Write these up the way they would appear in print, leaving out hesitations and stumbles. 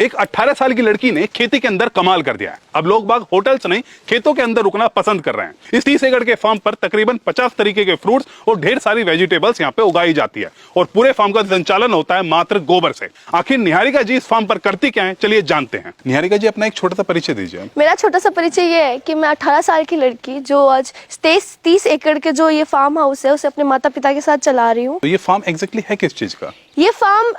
एक 18 साल की लड़की ने खेती के अंदर कमाल कर दिया है। अब लोग बाग होटल्स नहीं, खेतों के अंदर रुकना पसंद कर रहे हैं। इस 30 एकड़ के फार्म पर तकरीबन 50 तरीके के फ्रूट्स और ढेर सारी वेजिटेबल्स यहाँ पे उगाई जाती है और पूरे फार्म का संचालन होता है मात्र गोबर से। आखिर निहारिका जी इस फार्म पर करती क्या है, चलिए जानते हैं। निहारिका जी, अपना एक छोटा सा परिचय दीजिए। मेरा छोटा सा परिचय ये है कि मैं 18 साल की लड़की जो आज 30 एकड़ के जो ये फार्म हाउस है उसे अपने माता पिता के साथ चला रही हूँ। तो ये फार्म एग्जैक्टली है किस चीज का? ये फार्म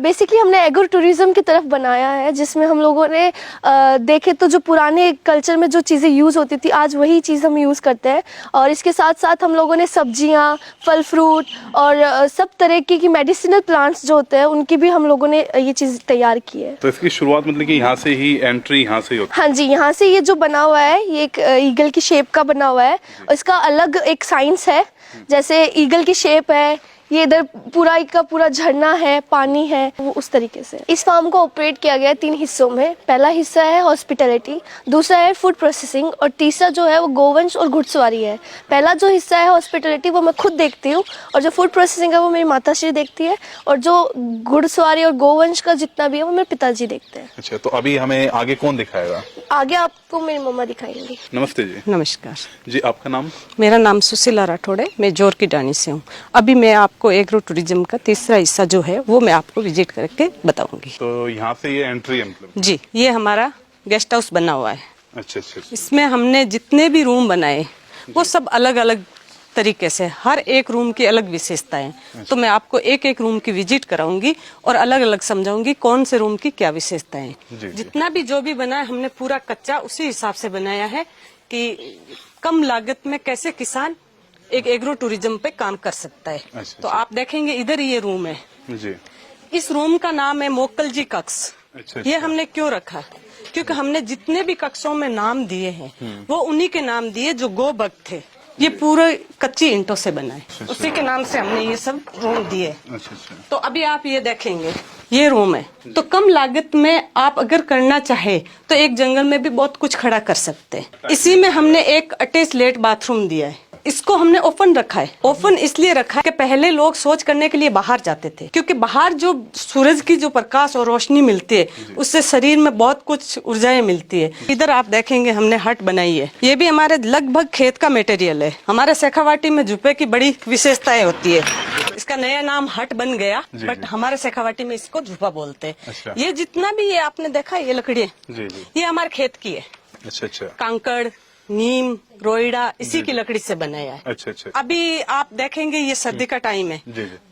बेसिकली हमने एग्रो टूरिज्म की तरफ बनाया है, जिसमें हम लोगों ने देखे तो जो पुराने कल्चर में जो चीज़ें यूज़ होती थी आज वही चीज़ हम यूज़ करते हैं। और इसके साथ साथ हम लोगों ने सब्जियां, फल फ्रूट और सब तरह की मेडिसिनल प्लांट्स जो होते हैं उनकी भी हम लोगों ने ये चीज़ तैयार की है। तो इसकी शुरुआत मतलब कि यहाँ से ही एंट्री यहाँ से होती है? हाँ जी, यहाँ से ये जो बना हुआ है ये एक ईगल की शेप का बना हुआ है और इसका अलग एक साइंस है। जैसे ईगल की शेप है, ये इधर पूरा का पूरा झरना है, पानी है, वो उस तरीके से। इस फार्म को ऑपरेट किया गया है 3 हिस्सों में। पहला हिस्सा है हॉस्पिटैलिटी, दूसरा है फूड प्रोसेसिंग और तीसरा जो है वो गोवंश और घुड़सवारी है। पहला जो हिस्सा है हॉस्पिटैलिटी वो मैं खुद देखती हूँ और जो फूड प्रोसेसिंग है वो मेरी माताश्री देखती है और जो घुड़सवारी और गोवंश का जितना भी है वो मेरे पिताजी देखते हैं। अच्छा, तो अभी हमें आगे कौन दिखाएगा? आगे आपको मेरी मम्मा दिखाएंगी। नमस्ते जी। नमस्कार जी, आपका नाम? मेरा नाम सुशीला राठौड़ है, मैं जोर की डानी से हूँ। अभी मैं आपको एग्रो टूरिज्म का तीसरा हिस्सा जो है वो मैं आपको विजिट करके बताऊंगी। तो यहाँ से ये एंट्री है मतलब? जी, ये हमारा गेस्ट हाउस बना हुआ है। अच्छा अच्छा। इसमें हमने जितने भी रूम बनाए वो सब अलग अलग तरीके से, हर एक रूम की अलग विशेषताएं। तो मैं आपको एक एक रूम की विजिट कराऊंगी और अलग अलग समझाऊंगी कौन से रूम की क्या विशेषताएं। जितना भी जो भी बना है हमने पूरा कच्चा उसी हिसाब से बनाया है कि कम लागत में कैसे किसान एक एग्रो टूरिज्म पे काम कर सकता है। तो आप देखेंगे इधर ये रूम है जी। इस रूम का नाम है मोकल जी कक्ष। अच्छा। ये हमने क्यों रखा? क्योंकि हमने जितने भी कक्षों में नाम दिए हैं वो उन्हीं के नाम दिए जो गो भक्त थे। ये पूरे कच्ची ईंटों से बना है, उसी के नाम से हमने ये सब रूम दिए। अच्छा अच्छा। तो अभी आप ये देखेंगे ये रूम है, तो कम लागत में आप अगर करना चाहे तो एक जंगल में भी बहुत कुछ खड़ा कर सकते हैं। इसी में हमने एक अटैच लेट बाथरूम दिया है। इसको हमने ओपन रखा है। ओपन इसलिए रखा है कि पहले लोग शौच करने के लिए बाहर जाते थे, क्योंकि बाहर जो सूरज की जो प्रकाश और रोशनी मिलती है उससे शरीर में बहुत कुछ ऊर्जाएं मिलती है। इधर आप देखेंगे हमने हट बनाई है, ये भी हमारे लगभग खेत का मटेरियल है। हमारे शेखावाटी में झुप्पे की बड़ी विशेषताएं होती है। इसका नया नाम हट बन गया, बट हमारे शेखावाटी में इसको झुप्पा बोलते हैं। अच्छा। ये जितना भी ये आपने देखा ये लकड़ी ये हमारे खेत की है। अच्छा अच्छा। कांकड़, नीम, रोइडा इसी की लकड़ी से बनाया है। अच्छा अच्छा। अभी आप देखेंगे ये सर्दी का टाइम है,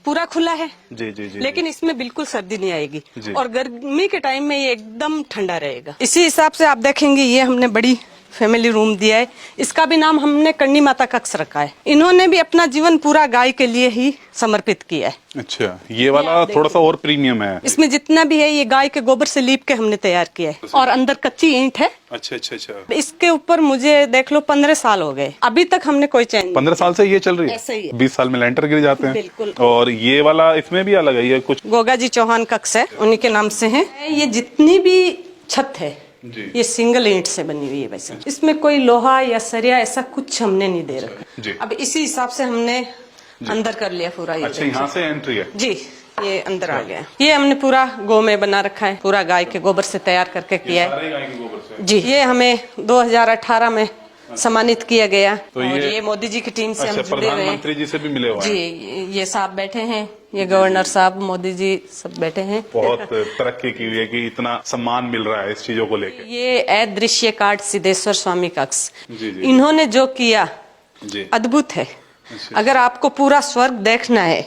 पूरा खुला है जी जी जी, लेकिन इसमें बिल्कुल सर्दी नहीं आएगी और गर्मी के टाइम में ये एकदम ठंडा रहेगा। इसी हिसाब से आप देखेंगे ये हमने बड़ी फैमिली रूम दिया है। इसका भी नाम हमने करनी माता कक्ष रखा है। इन्होंने भी अपना जीवन पूरा गाय के लिए ही समर्पित किया है। अच्छा, ये वाला थोड़ा सा और प्रीमियम है। इसमें जितना भी है ये गाय के गोबर से लीप के हमने तैयार किया है और अंदर कच्ची ईंट है। अच्छा अच्छा अच्छा। इसके ऊपर मुझे देख लो 15 साल हो गए, अभी तक हमने कोई चेंज। 15 साल से ये चल रही है? ऐसे ही है। 20 साल में लेंटर गिर जाते हैं। बिल्कुल। और ये वाला इसमें भी अलग है, ये कुछ गोगा जी चौहान कक्ष है, उन्हीं के नाम से है। ये जितनी भी छत है ये सिंगल ईंट से बनी हुई है। वैसे इसमें कोई लोहा या सरिया ऐसा कुछ हमने नहीं दे रखा। अब इसी हिसाब से हमने अंदर कर लिया पूरा। ये अच्छा, यहाँ से एंट्री है जी, ये अंदर आ गया। ये हमने पूरा गौ में बना रखा है, पूरा गाय के गोबर से तैयार करके किया है। जी, ये हमें 2018 में सम्मानित किया गया। तो और ये मोदी जी की टीम से हम जुड़े हुए हैं। प्रधानमंत्री जी से भी मिले हुए हैं। जी, ये साहब बैठे हैं, ये गवर्नर साहब, मोदी जी सब बैठे हैं। बहुत तरक्की की हुई है कि इतना सम्मान मिल रहा है इस चीजों को लेकर। ये अदृश्य कार्ड सिद्धेश्वर स्वामी कक्ष, इन्होंने जो किया अद्भुत है। अगर आपको पूरा स्वर्ग देखना है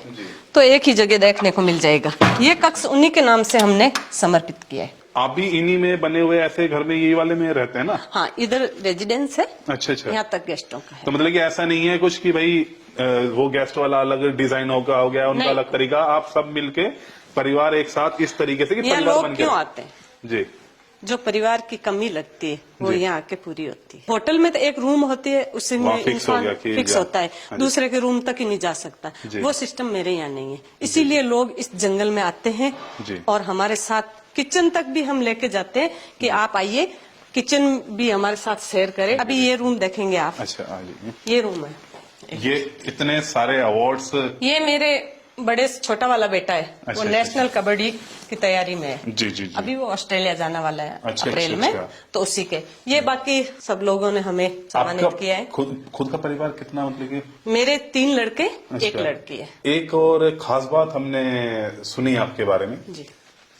तो एक ही जगह देखने को मिल जाएगा। ये कक्ष उन्हीं के नाम से हमने समर्पित किया है। आप भी इन्हीं में बने हुए ऐसे घर में ये वाले में रहते हैं ना? हाँ, इधर रेजिडेंस है। अच्छा अच्छा। यहाँ तक गेस्टों का है। तो मतलब कि ऐसा नहीं है कुछ कि भाई वो गेस्ट वाला अलग डिजाइन हो गया उनका अलग तरीका, आप सब मिलके परिवार एक साथ इस तरीके से कि यहाँ परिवार लोग बन क्यों आते हैं? जी, जो परिवार की कमी लगती है वो यहाँ आके पूरी होती है। होटल में तो एक रूम होती है, उसी में इंसान फिक्स होता है, दूसरे के रूम तक ही नहीं जा सकता। वो सिस्टम मेरे यहाँ नहीं है, इसीलिए लोग इस जंगल में आते हैं और हमारे साथ किचन तक भी हम लेके जाते हैं कि आप आइए, किचन भी हमारे साथ शेयर करें। अभी ये रूम देखेंगे आप। अच्छा, ये रूम है। ये इतने सारे अवार्ड्स, ये मेरे बड़े छोटा वाला बेटा है, अच्छा, वो अच्छा, नेशनल कबड्डी की तैयारी में है। जी जी जी। अभी वो ऑस्ट्रेलिया जाने वाला है अच्छा, अप्रैल अच्छा, में, अच्छा। तो उसी के ये बाकी सब लोगों ने हमें सम्मानित किया है। खुद का परिवार कितना, मतलब कि? मेरे 3 लड़के, अच्छा। 1 लड़की है। एक और खास बात हमने सुनी आपके बारे में जी,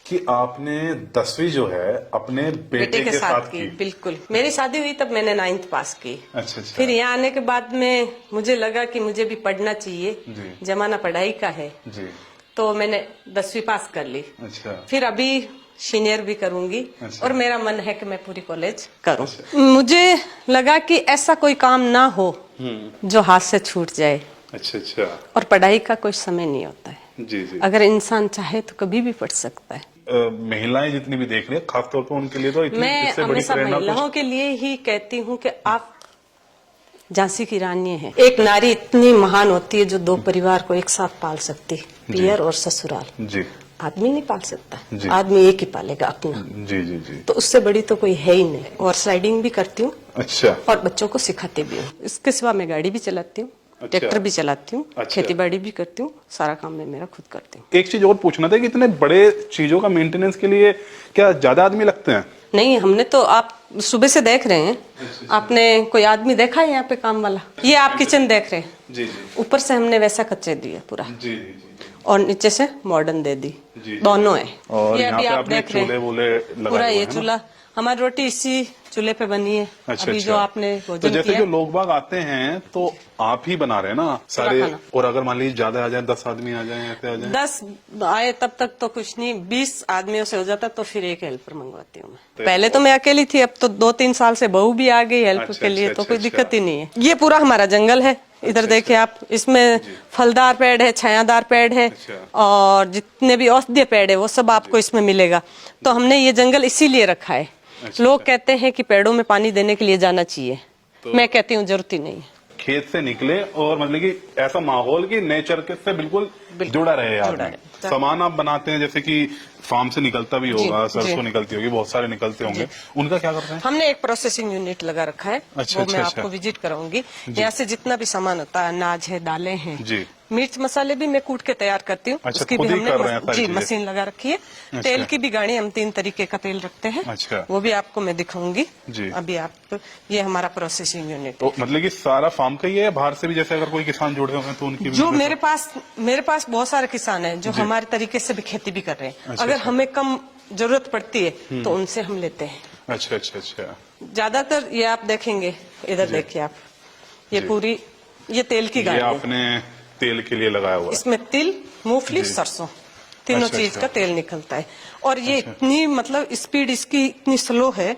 कि आपने 10वीं जो है अपने बेटे के के साथ साथ की, की। बिल्कुल। मेरी शादी हुई तब मैंने 9th पास की। अच्छा अच्छा। फिर यहाँ आने के बाद में मुझे लगा कि मुझे भी पढ़ना चाहिए, जी। जमाना पढ़ाई का है, जी। तो मैंने 10वीं पास कर ली। अच्छा। फिर अभी सीनियर भी करूंगी। अच्छा। और मेरा मन है कि मैं पूरी कॉलेज करूं। मुझे लगा कि ऐसा कोई काम ना हो जो हाथ से छूट जाए। अच्छा अच्छा। और पढ़ाई का कोई समय नहीं होता है, जी जी। अगर इंसान चाहे तो कभी भी पढ़ सकता है। महिलाएं जितनी भी देख रही है, खासतौर पर उनके लिए तो इतनी मैं इससे बड़ी हमेशा प्रेरणा महिलाओं के लिए ही कहती हूँ कि आप झांसी की रानी है। एक नारी इतनी महान होती है जो 2 परिवार को एक साथ पाल सकती है, पियर और ससुराल। जी आदमी नहीं पाल सकता, जी। आदमी एक ही पालेगा अपना। जी जी जी। तो उससे बड़ी तो कोई है ही नहीं। और स्लाइडिंग भी करती हूँ अच्छा और बच्चों को सिखाती भी हूँ। इसके सिवा मैं गाड़ी भी चलाती हूँ, अच्छा। ट्रैक्टर भी चलाती हूँ, अच्छा। खेती बाड़ी भी करती हूँ, सारा काम मैं मेरा खुद करती हूँ। एक चीज और पूछना था कि इतने बड़े चीजों का मेंटेनेंस के लिए क्या ज्यादा आदमी लगते हैं? नहीं, हमने तो, आप सुबह से देख रहे हैं, आपने कोई आदमी देखा है यहाँ पे काम वाला? ये आप किचन देख रहे हैं, जी जी ऊपर से हमने वैसा कच्चे दिया पूरा, जी जी और नीचे से मॉडर्न दे दी, जी। दोनों है। और ये यहाँ अभी पे आप आपने देख रहे चूल्हे हैं, वूल्हे लगाए पूरा हुए ये हैं ना? चूल्हा, हमारी रोटी इसी चूल्हे पे बनी है। अच्छा अभी अच्छा। जो आपने तो भोजन जैसे किया, जो लोग बाग आते हैं तो आप ही बना रहे हैं ना सारे? खाना। और अगर मान लीजिए ज्यादा आ जाए, 10 आदमी आ जाए, ऐसे आ जाए? 10 आए तब तक तो कुछ नहीं, 20 आदमियों से हो जाता तो फिर एक हेल्पर मंगवाती हूँ मैं। पहले तो मैं अकेली थी, अब तो 2-3 साल से बहू भी आ गई हेल्प अच्छा, के लिए, अच्छा, तो कोई अच्छा, दिक्कत ही नहीं है। ये पूरा हमारा जंगल है, इधर देखिए आप, इसमें फलदार पेड़ है, छायादार पेड़ है, अच्छा। और जितने भी औषधीय पेड़ है वो सब आपको इसमें मिलेगा। तो हमने ये जंगल इसीलिए रखा है। अच्छा, लोग अच्छा। कहते हैं कि पेड़ों में पानी देने के लिए जाना चाहिए, मैं कहती हूँ जरूरत ही नहीं है। खेत से निकले और मतलब कि ऐसा माहौल की नेचर के से बिल्कुल जुड़ा रहे जुड़ा आदमी। रहे। सामान आप बनाते हैं जैसे कि फार्म से निकलता भी होगा, जी, सरसों जी। निकलती होगी, बहुत सारे निकलते होंगे, उनका क्या करते हैं? हमने एक प्रोसेसिंग यूनिट लगा रखा है, अच्छा, वो मैं अच्छा, आपको अच्छा। विजिट कराऊंगी। यहाँ से जितना भी सामान होता है, अनाज है, दालें हैं, जी। मिर्च मसाले भी मैं कूट के तैयार करती हूँ। अच्छा, उसकी खुद भी ही हमने कर रहे हैं सारी जी चीजें? मशीन लगा रखी है। अच्छा। तेल की भी गाड़ी, हम 3 तरीके का तेल रखते हैं, अच्छा। वो भी आपको मैं दिखाऊंगी। जी। अभी आप, ये हमारा प्रोसेसिंग यूनिट तो मतलब कि सारा फार्म का ही है, बाहर से भी जैसे अगर कोई किसान जुड़े होंगे तो उनकी भी? जो मेरे पास बहुत सारे किसान हैं जो जी। हमारे तरीके से भी खेती भी कर रहे हैं। अच्छा, अगर अच्छा। हमें कम जरूरत पड़ती है तो उनसे हम लेते हैं। अच्छा अच्छा अच्छा। ज्यादातर ये आप देखेंगे, इधर देखिए आप, ये जी। पूरी ये तेल की ये गाड़ी है। आपने तेल के लिए लगाया हुआ है? इसमें तिल, मूंगफली, जी। सरसों, तीनों अच्छा, चीज अच्छा। का तेल निकलता है। और ये इतनी, मतलब स्पीड इसकी इतनी स्लो है,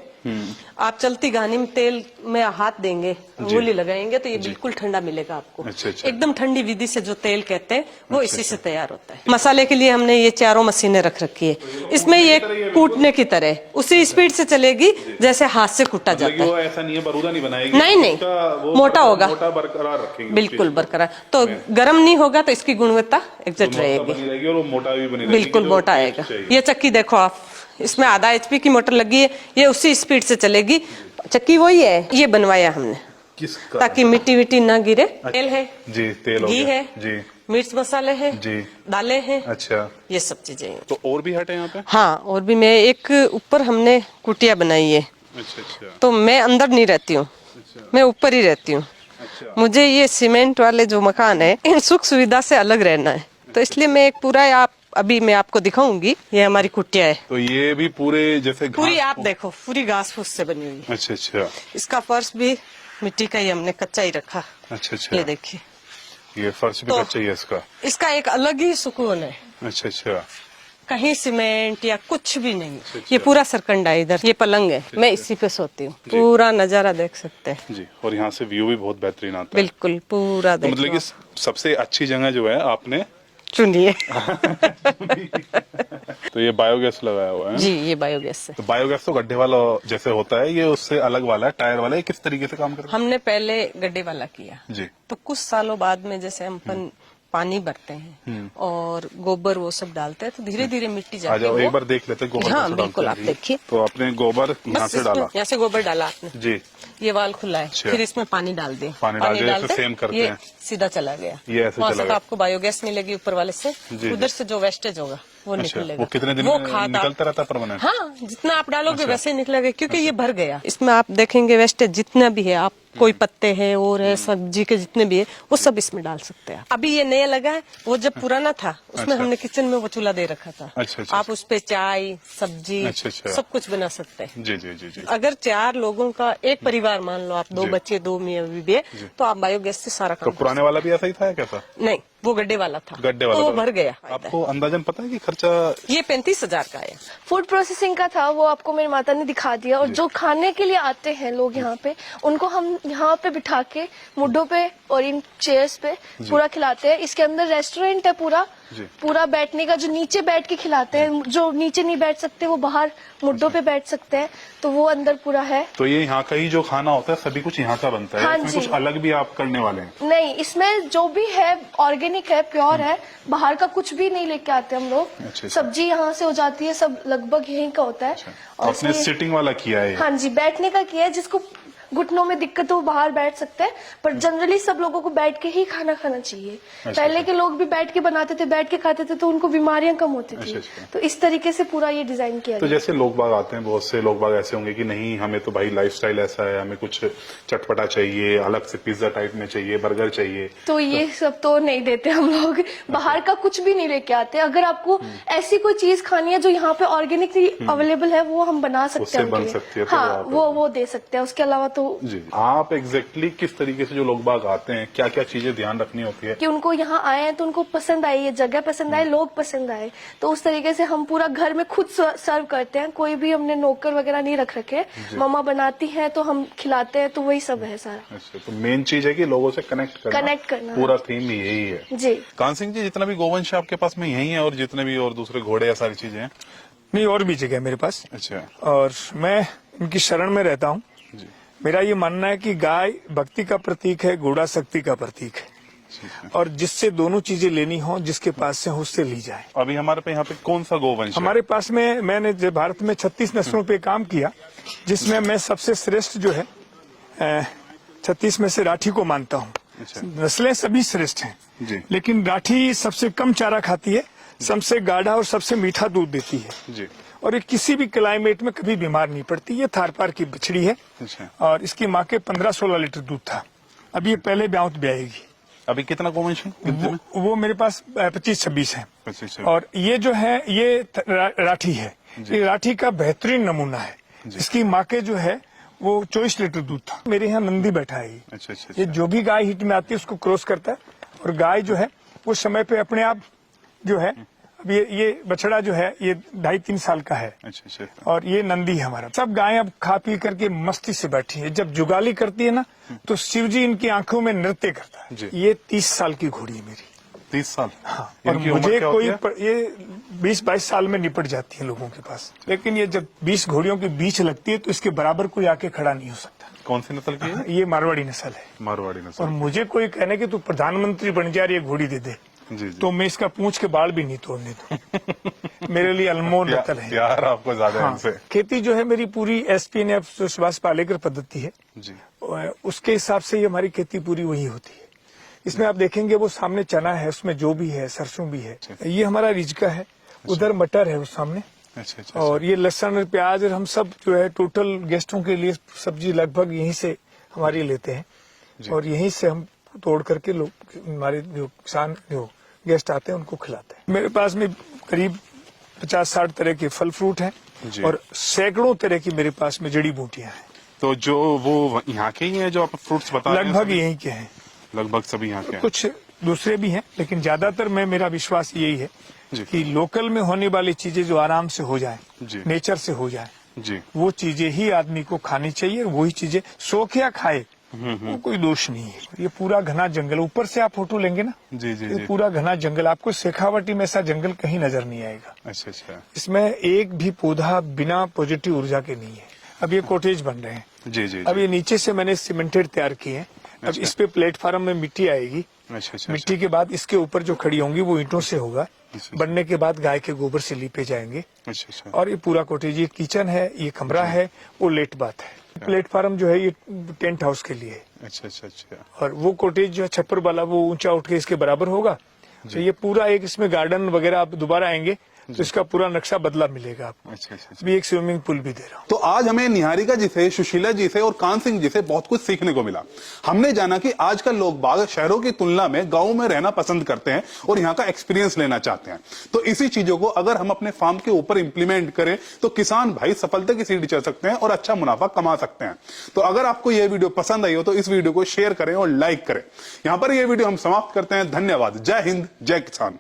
आप चलती गाड़ी में तेल में हाथ देंगे, अंगुली लगाएंगे तो ये बिल्कुल ठंडा मिलेगा आपको। अच्छा, अच्छा। एकदम ठंडी विधि से जो तेल कहते हैं वो इसी से तैयार होता है। मसाले के लिए हमने ये चारों मशीनें रख रखी है। इसमें ये कूटने की तरह उसी स्पीड से चलेगी जैसे हाथ से कूटा मतलब जाता कि है। वो ऐसा नहीं है, बरूदा नहीं बनाएगी? नहीं, नहीं, उसका वो मोटा होगा, मोटा बरकरार रखेंगे, बिल्कुल बरकरार। तो गर्म नहीं होगा तो इसकी गुणवत्ता एग्जैक्ट रहेगी, बनी रहेगी और वो मोटा भी बनी रहेगी, बिल्कुल जो मोटा टेस्ट आएगा। चाहिए। ये चक्की देखो आप, इसमें आधा HP की मोटर लगी है, ये उसी स्पीड से चलेगी। चक्की वही है, ये बनवाया हमने किसका? ताकि मिट्टी विट्टी ना गिरे। तेल है जी, तेल हो घी गया। है जी मिर्च मसाले हैं जी। दालें हैं, अच्छा, ये सब चीजें हैं। तो और भी हट है यहाँ पे? हाँ, और भी मैं एक ऊपर हमने कुटिया बनाई है, अच्छा अच्छा तो मैं अंदर नहीं रहती हूँ, अच्छा मैं ऊपर ही रहती हूँ। अच्छा। मुझे ये सीमेंट वाले जो मकान है इन सुख सुविधा से अलग रहना है, तो इसलिए मैं एक पूरा, आप अभी मैं आपको दिखाऊंगी, ये हमारी कुटिया है। तो ये भी पूरे जैसे पूरी घास आप देखो, पूरी घास फूस से बनी हुई है। अच्छा अच्छा इसका फर्श भी मिट्टी का ही हमने कच्चा ही रखा। अच्छा अच्छा। ये देखिए, ये फर्श भी तो कच्चा ही है इसका? इसका एक अलग ही सुकून है, अच्छा अच्छा। कहीं सीमेंट या कुछ भी नहीं। ये पूरा सरकंडा है, इधर ये पलंग है, मैं इसी पे सोती हूँ। पूरा नजारा देख सकते हैं जी, और यहाँ से व्यू भी बहुत बेहतरीन आता है। बिल्कुल, पूरा तो देख मतलब कि सबसे अच्छी जगह जो है आपने चुनिए। तो ये बायोगैस लगाया हुआ है? जी, ये बायोगैस से। तो बायोगैस तो गड्ढे वाला जैसे होता है, ये उससे अलग वाला है, टायर वाला है, किस तरीके से काम करता हमने पहले गड्ढे वाला किया, है? जी तो कुछ सालों बाद में जैसे हम पानी भरते हैं और गोबर वो सब डालते हैं, तो धीरे धीरे मिट्टी आ जाती जाओ, है एक बार देख लेते हैं गोबर हाँ कैसे बिल्कुल, डालते आप हैं। देखिए, तो आपने गोबर यहाँ बस से डाला? यहाँ से गोबर डाला आपने, जी। ये वाल खुला है, अच्छा। फिर इसमें पानी डाल दिया, पानी डाल दिया, डालते फिर सेम करते ये हैं। सीधा चला गया, ये ऐसे वहाँ चला से गया। आपको बायोगैस मिलेगी ऊपर वाले से, जी, उधर जी। से जो वेस्टेज होगा वो अच्छा, निकलेगा। वो कितने दिन वो में खाद आप- निकलता रहता है परमानेंट? हाँ, जितना आप डालोगे अच्छा। वैसे ही निकलेगा, क्योंकि ये भर गया। इसमें आप देखेंगे वेस्टेज जितना भी है, आप कोई पत्ते है और है सब्जी के जितने भी है वो सब इसमें डाल सकते हैं। अभी ये नया लगा है, वो जब पुराना था उसमें अच्छा। हमने किचन में वो चूल्हा दे रखा था। अच्छा, अच्छा। आप उस पे चाय सब्जी अच्छा, अच्छा। सब कुछ बना सकते हैं। जी जी जी जी। अगर 4 लोगों का एक परिवार मान लो, आप 2 जी। बच्चे 2 मियाँ बीवी है, तो आप बायोगैस से सारा तो काम कर पुराने वाला भी ऐसा ही था या कैसा? सकते। नहीं, वो गड्ढे वाला था, गड्ढे वाला तो वो था। भर गया। आपको अंदाजन पता है कि खर्चा? ये 35,000 का है। फूड प्रोसेसिंग का था, वो आपको मेरी माता ने दिखा दिया। और जो खाने के लिए आते हैं लोग यहाँ पे, उनको हम यहाँ पे बिठा के मुड्ढों पे और इन चेयर्स पे पूरा खिलाते हैं। इसके अंदर रेस्टोरेंट है पूरा, जी। पूरा बैठने का, जो नीचे बैठ के खिलाते हैं, जो नीचे नहीं बैठ सकते वो बाहर मुड्ढों पे बैठ सकते हैं, तो वो अंदर पूरा है। तो ये यहाँ का ही जो खाना होता है सभी कुछ यहाँ का बनता है? हाँ इसमें जी। कुछ अलग भी आप करने वाले हैं? नहीं, इसमें जो भी है ऑर्गेनिक है, प्योर है, बाहर का कुछ भी नहीं लेके आते हम लोग। अच्छा। सब्जी यहाँ से हो जाती है, सब लगभग यहीं का होता है। तो आपने इसमें- सिटिंग वाला किया है? हाँ जी, बैठने का किया है। जिसको घुटनों में दिक्कत हो वो बाहर बैठ सकते हैं, पर जनरली सब लोगों को बैठ के ही खाना खाना चाहिए। पहले के लोग भी बैठ के बनाते थे, बैठ के खाते थे, तो उनको बीमारियां कम होती थी। अच्छा। तो इस तरीके से पूरा ये डिजाइन किया तो गया। जैसे लोग बाग आते हैं, बहुत से लोग बाग ऐसे होंगे कि नहीं हमें तो भाई लाइफस्टाइल ऐसा है, हमें कुछ चटपटा चाहिए, अलग से पिज्जा टाइप में चाहिए, बर्गर चाहिए। तो ये सब तो नहीं देते हम लोग, बाहर का कुछ भी नहीं लेके आते। अगर आपको ऐसी कोई चीज खानी है जो यहाँ पे ऑर्गेनिकली अवेलेबल है, वो हम बना सकते उससे हैं बन उनके लिए। सकती है, तो हाँ, आप- वो दे सकते हैं। उसके अलावा तो जी। आप एग्जैक्टली किस तरीके से जो लोग बाग आते हैं, क्या क्या चीजें ध्यान रखनी होती है? कि उनको यहाँ आए हैं तो उनको पसंद आई, ये जगह पसंद आए, लोग पसंद आए, तो उस तरीके से हम पूरा घर में खुद सर्व करते हैं। कोई भी हमने नौकर वगैरह नहीं रख रखे, मम्मा बनाती हैं तो हम खिलाते हैं, तो वही सब है सारा। अच्छा, तो मेन चीज है कि लोगों से कनेक्ट करना। पूरा थीम यही है। जी। कान सिंह जी, जितना भी गोवंश है आपके पास में यही है, और जितने भी और दूसरे घोड़े या सारी चीजें हैं? नहीं, और भी जगह है मेरे पास, अच्छा और मैं इनकी शरण में रहता हूँ। जी। मेरा ये मानना है कि गाय भक्ति का प्रतीक है, घोड़ा शक्ति का प्रतीक है, ठीक है। और जिससे दोनों चीजें लेनी हो, जिसके पास से हो उससे ली जाए। अभी हमारे पे यहाँ पे कौन सा गोवंश है? हमारे पास में मैंने जो भारत में 36 नस्लों पे काम किया, जिसमें मैं सबसे श्रेष्ठ जो है 36 में से राठी को मानता हूँ। अच्छा। नस्लें सभी श्रेष्ठ हैं, जी। लेकिन राठी सबसे कम चारा खाती है, सबसे गाढ़ा और सबसे मीठा दूध देती है, जी। और ये किसी भी क्लाइमेट में कभी बीमार नहीं पड़ती। ये थारपार की बछड़ी है, अच्छा। और इसकी माँ के 15-16 लीटर दूध था। अब ये पहले ब्याउत ब्याएगी। अभी कितना गोवंश है? कितने में? वो मेरे पास 25-26 है। 25 है। और ये जो है ये राठी है, जी। ये राठी का बेहतरीन नमूना है। जी। इसकी माँ के जो है वो 24 लीटर दूध था। मेरे यहाँ नंदी बैठा है ये। अच्छा अच्छा ये अच्छा। जो भी गाय हिट में आती है उसको क्रॉस करता है, और गाय जो है वो समय पे अपने आप जो है, अब ये बछड़ा जो है ये 2.5-3 साल का है, अच्छा अच्छा। और ये नंदी है हमारा। सब गायें अब खा पी करके मस्ती से बैठी है। जब जुगाली करती है ना, तो शिव जी इनकी आंखों में नृत्य करता जी। है। ये 30 साल की घोड़ी है मेरी। 30 साल? हाँ, और इनकी उम्र मुझे क्या कोई होती है? ये 20-22 साल में निपट जाती है लोगों के पास, लेकिन ये जब 20 घोड़ियों के बीच लगती है तो इसके बराबर कोई आके खड़ा नहीं हो सकता। कौन सी नस्ल की है? ये मारवाड़ी नस्ल है, मारवाड़ी और नस्ल। मुझे कोई कहने कि तू प्रधानमंत्री बन जा, ये घोड़ी दे दे, जी जी। तो मैं इसका पूंछ के बाल भी नहीं तोड़ने दूं। मेरे लिए अनमोल रतन है। प्यार आपको ज्यादा है हाँ, इनसे। खेती जो है मेरी पूरी SPNF जो सुभाष पालेकर पद्धति है, जी। उसके हिसाब से ही हमारी खेती पूरी वही होती है। इसमें आप देखेंगे वो सामने चना है, उसमें जो भी है, सरसों भी है, ये हमारा रिजका है, उधर मटर है उस सामने, अच्छा अच्छा। और ये लहसुन और प्याज, और हम सब जो है टोटल गेस्टों के लिए सब्जी लगभग यहीं से हमारी लेते हैं, और यहीं से हम तोड़ करके लोग, हमारे जो किसान जो गेस्ट आते हैं उनको खिलाते हैं। मेरे पास में करीब 50-60 तरह के फल फ्रूट हैं, जी। और सैकड़ों तरह की मेरे पास में जड़ी बूटियां हैं। तो जो वो यहाँ के ही हैं जो आप फ्रूट्स बता रहे हैं? लगभग सभी? यहीं के हैं, लगभग सभी यहाँ के हैं। कुछ दूसरे भी हैं, लेकिन ज्यादातर मेरा विश्वास यही है जी। कि लोकल में होने वाली चीजें जो आराम से हो जाए, जी। नेचर से हो जाए, जी। वो चीजें ही आदमी को खानी चाहिए। वही चीजें शौक या खाए, वो कोई दोष नहीं है। ये पूरा घना जंगल, ऊपर से आप फोटो लेंगे ना, जी जी ये जी। पूरा घना जंगल, आपको शेखावटी में ऐसा जंगल कहीं नजर नहीं आएगा। अच्छा अच्छा। इसमें एक भी पौधा बिना पॉजिटिव ऊर्जा के नहीं है। अब ये कॉटेज बन रहे हैं, जी जी अब जी। ये नीचे से मैंने सीमेंटेड तैयार किए हैं। अब अच्छा। इस पे प्लेटफार्म में मिट्टी आएगी, अच्छा अच्छा मिट्टी के बाद इसके ऊपर जो खड़ी होंगी वो ईंटों से होगा। अच्छा। बनने के बाद गाय के गोबर से लीपे जाएंगे। अच्छा अच्छा और ये पूरा कॉटेज, ये किचन है, ये कमरा है, वो लेट बाथ है। प्लेटफार्म जो है ये टेंट हाउस के लिए है। अच्छा अच्छा अच्छा और वो कॉटेज जो है छप्पर वाला, वो ऊंचा उठ के इसके बराबर होगा। तो ये पूरा एक इसमें गार्डन वगैरह, आप दोबारा आएंगे तो इसका पूरा नक्शा बदला मिलेगा आपको। अच्छा अच्छा भी एक स्विमिंग पूल भी दे रहा हूँ। तो आज हमें निहारिका जी से, सुशीला जी से और कान सिंह जी से बहुत कुछ सीखने को मिला। हमने जाना कि आजकल लोग बाग शहरों की तुलना में गांवों में रहना पसंद करते हैं और यहाँ का एक्सपीरियंस लेना चाहते हैं। तो इसी चीजों को अगर हम अपने फार्म के ऊपर इंप्लीमेंट करें तो किसान भाई सफलता की सीढ़ी चढ़ सकते हैं और अच्छा मुनाफा कमा सकते हैं। तो अगर आपको यह वीडियो पसंद आई हो तो इस वीडियो को शेयर करें और लाइक करें। यहां पर यह वीडियो हम समाप्त करते हैं। धन्यवाद। जय हिंद, जय किसान।